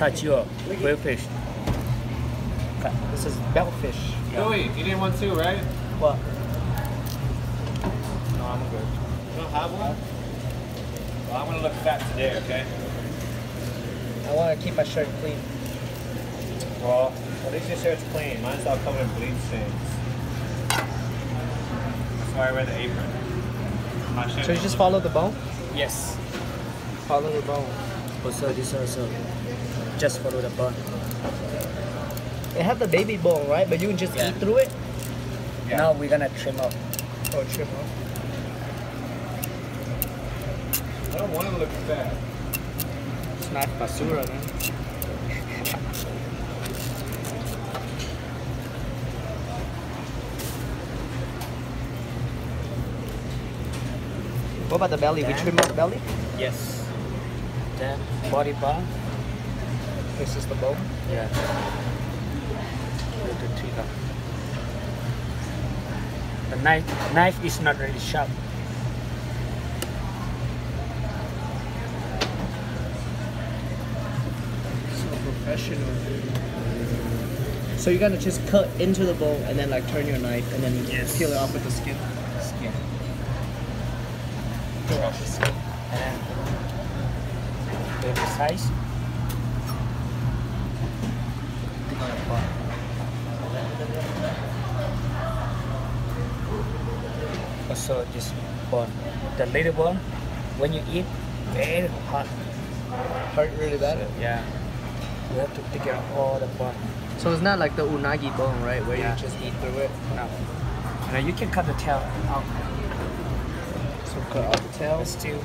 tachiuo, real fish. This is bellfish. Louis, you need one too, right? What? No, I'm good. You don't have one? Well, I'm gonna look fat today, okay? I want to keep my shirt clean. Well, at least your shirt's clean. Mine's all covered in bleach stains. That's why I wear the apron. My shirt So you just follow the bone? Yes. Follow the bone. Also, this also just follow the bone. It have the baby bone, right? But you can just Yeah. eat through it? Yeah. Now we're gonna trim up. Oh, trim off. I don't want to look fat. It's not basura, man. What about the belly? We Then- trim off belly? Yes. Then body part. This is the bone. Yeah. Little trigger. The knife is not really sharp. So professional. So you're gonna just cut into the bone and then like turn your knife and then Yes. peel it off with the skin. Skin. Peel off the skin. And baby size. Also this bone. The little bone, when you eat, very hot. Hurt really bad. Yeah. You have to take out all the bone. So it's not like the unagi bone, right? Where Yeah. you just eat through it. Now, and you can cut the tail out. So cut off the tail. But still,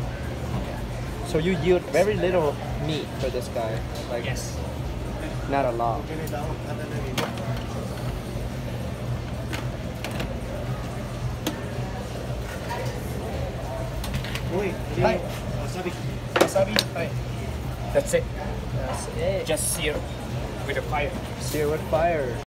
So you yield very little meat for this guy. Like yes. not a lot. Hi. Wasabi. Wasabi. Hi. That's it. That's it. Just sear with the fire. Sear with fire.